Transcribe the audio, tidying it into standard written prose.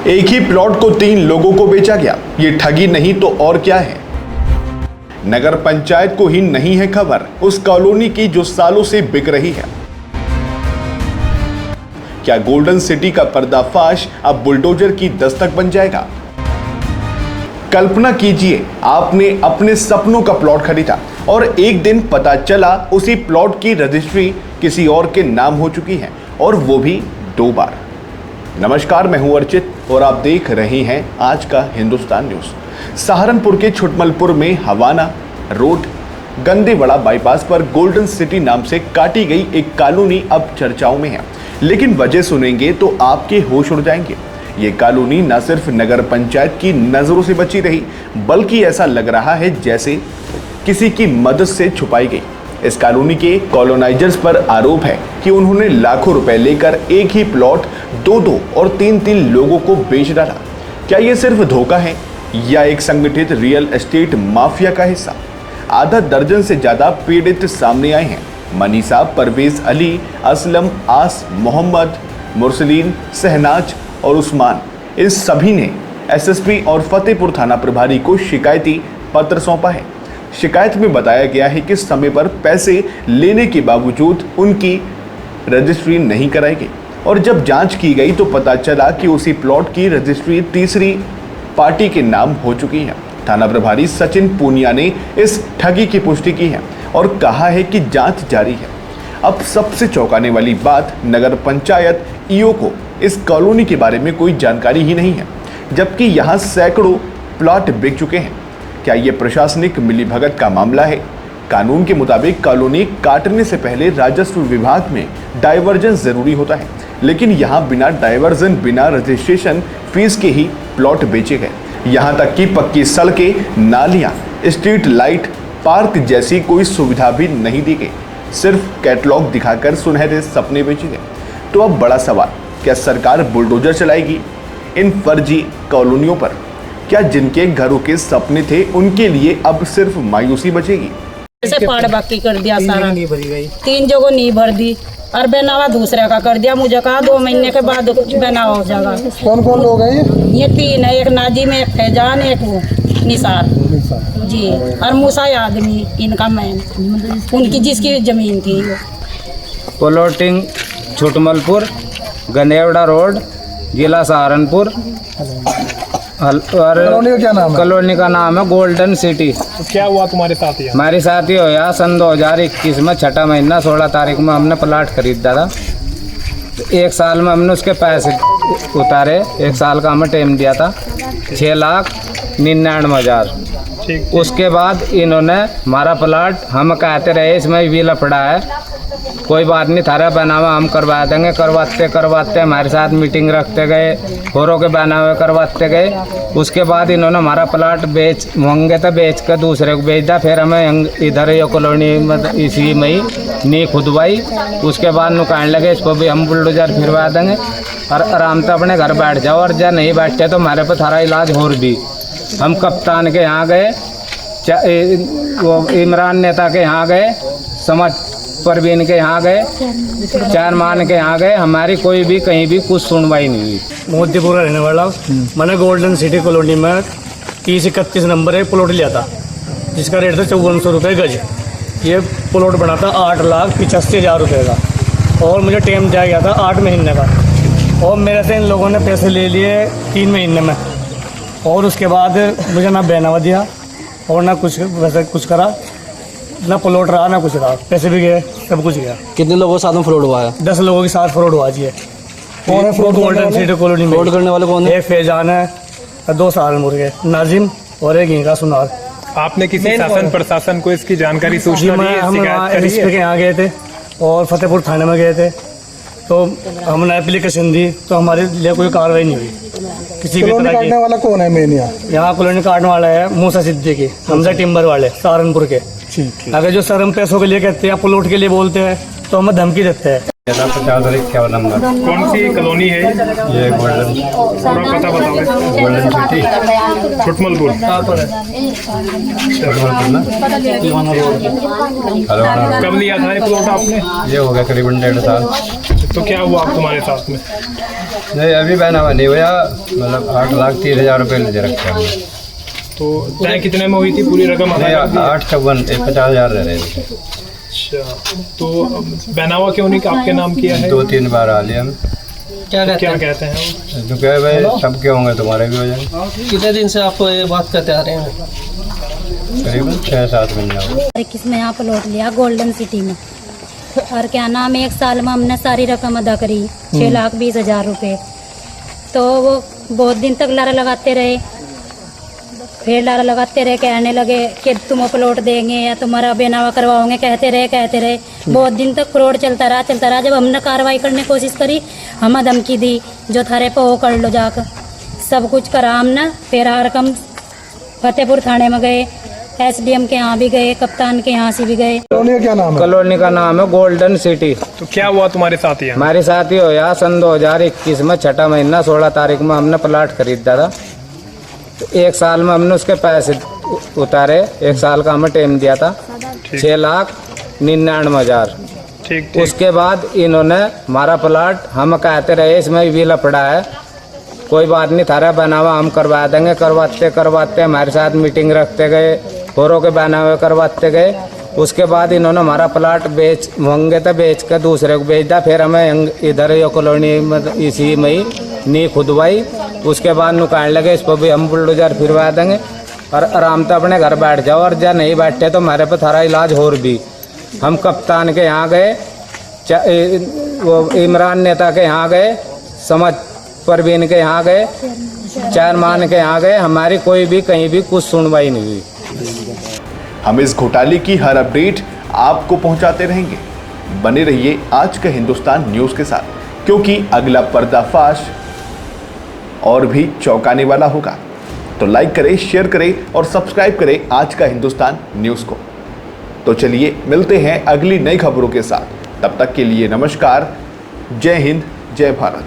एक ही प्लॉट को 3 लोगों को बेचा गया। ये ठगी नहीं तो और क्या है। नगर पंचायत को ही नहीं है खबर उस कॉलोनी की जो सालों से बिक रही है। क्या गोल्डन सिटी का पर्दाफाश अब बुलडोजर की दस्तक बन जाएगा। कल्पना कीजिए, आपने अपने सपनों का प्लॉट खरीदा और एक दिन पता चला उसी प्लॉट की रजिस्ट्री किसी और के नाम हो चुकी है, और वो भी 2 बार। नमस्कार, मैं हूं अर्चित और आप देख रहे हैं आज का हिंदुस्तान न्यूज। सहारनपुर के छुटमलपुर में हवाना रोड गंदेवाड़ा बाईपास पर गोल्डन सिटी नाम से काटी गई एक कॉलोनी अब चर्चाओं में है, लेकिन वजह सुनेंगे तो आपके होश उड़ जाएंगे। ये कॉलोनी न सिर्फ नगर पंचायत की नजरों से बची रही, बल्कि ऐसा लग रहा है जैसे किसी की मदद से छुपाई गई। इस कॉलोनी के कॉलोनाइजर्स पर आरोप है कि उन्होंने लाखों रुपए लेकर एक ही प्लॉट 2-2 और 3-3 लोगों को बेच डाला। क्या ये सिर्फ धोखा है या एक संगठित रियल एस्टेट माफिया का हिस्सा। आधा दर्जन से ज्यादा पीड़ित सामने आए हैं। मनीषा, परवेज अली, असलम, आस, मोहम्मद, मुरसलीन, सहनाज और उस्मान, इन सभी ने एसएसपी और फतेहपुर थाना प्रभारी को शिकायती पत्र सौंपा है। शिकायत में बताया गया है कि समय पर पैसे लेने के बावजूद उनकी रजिस्ट्री नहीं कराई गई, और जब जांच की गई तो पता चला कि उसी प्लॉट की रजिस्ट्री तीसरी पार्टी के नाम हो चुकी है। थाना प्रभारी सचिन पूनिया ने इस ठगी की पुष्टि की है और कहा है कि जांच जारी है। अब सबसे चौंकाने वाली बात, नगर पंचायत ईओ को इस कॉलोनी के बारे में कोई जानकारी ही नहीं है, जबकि यहाँ सैकड़ों प्लॉट बिक चुके हैं। क्या ये प्रशासनिक मिलीभगत का मामला है। कानून के मुताबिक कॉलोनी काटने से पहले राजस्व विभाग में डायवर्जन जरूरी होता है, लेकिन यहाँ बिना डायवर्जन, बिना रजिस्ट्रेशन फीस के ही प्लॉट बेचे गए। यहाँ तक कि पक्की सड़कें, नालियाँ, स्ट्रीट लाइट, पार्क जैसी कोई सुविधा भी नहीं दी गई। सिर्फ कैटलॉग दिखाकर सुनहरे सपने बेचे गए। तो अब बड़ा सवाल, क्या सरकार बुलडोजर चलाएगी इन फर्जी कॉलोनियों पर। क्या जिनके घरों के सपने थे उनके लिए अब सिर्फ मायूसी बचेगी। ऐसे पाड़ बाकी कर दिया सारा, 3 जगह नहीं भर दी और बनावा दूसरे का कर दिया। मुझे कहा 2 महीने के बाद बनावा हो जाएगा। कौन कौन लोग हैं ये 3 है, एक नाजिम, एक फैजान, एक वो निसार जी, और मूसा आदमी इनका मैन, उनकी जिसकी जमीन थी। प्लॉटिंग छुटमलपुर, गंदेवाड़ा रोड, जिला सहारनपुर। और कॉलोनी का नाम है गोल्डन सिटी। तो क्या हुआ तुम्हारे साथ? हमारे साथ ही होया सन 2021 में 6 महीना 16 तारीख में हमने प्लाट खरीदा था। तो 1 साल में हमने उसके पैसे उतारे। 1 साल का हमें टाइम दिया था, 6,99,000। उसके बाद इन्होंने हमारा प्लाट, हम कहते रहे इसमें भी लफड़ा है, कोई बात नहीं, थारा बनावा हम करवा देंगे। करवाते हमारे साथ मीटिंग रखते गए, होरों के बनावे करवाते गए। उसके बाद इन्होंने हमारा प्लाट मांगे तो बेच कर दूसरे को बेच दिया। फिर हमें इधर ये कॉलोनी में इसी में ही नी खुदवाई। उसके बाद नु कहने लगे इसको भी हम बुलडोजर फिरवा देंगे और आराम से अपने घर बैठ जाओ, और जब नहीं बैठते तो हमारे पे थारा इलाज हो भी। हम कप्तान के यहाँ गए, वो इमरान नेता के यहाँ गए, समझ परवीन के यहाँ गए, चेयरमैन के यहाँ गए, हमारी कोई भी कहीं भी कुछ सुनवाई नहीं हुई। मोतीपुरा रहने वाला मैंने गोल्डन सिटी कॉलोनी में 30-31 नंबर एक प्लॉट लिया था, जिसका रेट था 5400 रुपये गज। ये प्लॉट बना था 8,85,000 रुपये का, और मुझे टाइम दिया गया था 8 महीने का, और मेरे से इन लोगों ने पैसे ले लिए 3 महीने में। और उसके बाद मुझे ना बैनावा दिया और ना कुछ वैसे कुछ करा, ना प्लॉट रहा ना कुछ रहा, पैसे भी गए, सब कुछ गया। कितने लोगों के साथ में फ्रॉड हुआ है? 10 लोगों के साथ फ्रॉड हुआ जी। कौन है फ्रॉड? गोल्डन सिटी कॉलोनी में फ्रॉड करने वाले कौन है? एक फैजान है, 2 सहारनपुर के नाजिम, और एक इनका सुनार। आपने किसी शासन प्रशासन को इसकी जानकारी सूचना दी? हम एसपी के यहाँ गए थे और फतेहपुर थाने में गए थे, तो हमने एप्लीकेशन दी, तो हमारे लिए कोई कार्रवाई नहीं हुई किसी भी तरह की। वाला कौन है मेन यहाँ कॉलोनी काटने वाला है मूसा सिद्दीकी, हमजा टिम्बर वाले सहारनपुर के। अगर जो सर हम पैसों के लिए कहते हैं, प्लॉट के लिए बोलते हैं, तो हमें धमकी देते हैं। कौन सी कॉलोनी है ये? गोल्डन। पता बताओ। Golden city Chhutmalpur. हेलो, कब लिया था ये प्लॉट आपने? ये हो गया करीबन 1.5 साल। तो क्या हुआ आप तुम्हारे साथ में? नहीं अभी बहनावा नहीं हुआ, मतलब 8,30,000 रुपये ले रखे हमने। तो तय कितने में हुई थी पूरी रकम? 8,50,000 रह रहे थे। अच्छा, तो बहनावा क्यों नहीं आपके नाम किया है? 2-3 बार आ लिया हम। क्या कहते हैं वो? तो क्या भाई सबके होंगे तुम्हारे भी हो जाएंगे। कितने दिन से आप ये बात करते आ रहे हैं? करीबन 6-7 महीने हो गए। किसमें यहाँ प्लॉट लिया गोल्डन सिटी में, और क्या नाम है, 1 साल में हमने सारी रकम अदा करी 6,20,000 रुपये। तो वो बहुत दिन तक लारा लगाते रहे, फिर लारा लगाते रहे, कहने लगे कि तुम प्लॉट देंगे या तुम्हारा बेनावा करवाओगे, कहते रहे। बहुत दिन तक फ्रॉड चलता रहा। जब हमने कार्रवाई करने की कोशिश करी, हमें धमकी दी जो थारे पे वो कर लो जाकर। सब कुछ करा हमने, फिर रकम फतेहपुर थाने में गए, SDM के यहाँ भी गए, कप्तान के यहाँ से भी गए। कॉलोनी का नाम है गोल्डन सिटी। तो क्या हुआ तुम्हारे साथ यहाँ? हमारे साथ ही हो यार, सन 2021 में 6 महीना 16 तारीख में हमने प्लाट खरीदा था। तो 1 साल में हमने उसके पैसे उतारे, 1 साल का हमें टाइम दिया था, 6,99,000। ठीक। उसके बाद इन्होंने हमारा प्लाट, हम कहते रहे इसमें भी लफड़ा है, कोई बात नहीं थारा बनावा हम करवा देंगे। करवाते हमारे साथ मीटिंग रखते गए, होरों के बनावे करवाते गए। उसके बाद इन्होंने हमारा प्लाट मंगे तो बेच के दूसरे को बेच दिया। फिर हमें इधर ये कॉलोनी में इसी में ही नी खुदवाई। उसके बाद नुकान लगे, इस पर भी हम बुलडोजर फिरवा देंगे और आराम से अपने घर बैठ जाओ, और जब नहीं बैठे तो हमारे पे थारा इलाज हो भी। हम कप्तान के यहाँ गए, वो इमरान नेता के यहाँ गए, समझ परवीन के यहाँ गए, चेयरमैन के यहाँ गए, हमारी कोई भी कहीं भी कुछ सुनवाई नहीं हुई। हम इस घोटाले की हर अपडेट आपको पहुंचाते रहेंगे। बने रहिए आज का हिंदुस्तान न्यूज़ के साथ, क्योंकि अगला पर्दाफाश और भी चौंकाने वाला होगा। तो लाइक करें, शेयर करें और सब्सक्राइब करें आज का हिंदुस्तान न्यूज़ को। तो चलिए मिलते हैं अगली नई खबरों के साथ। तब तक के लिए नमस्कार, जय हिंद, जय भारत।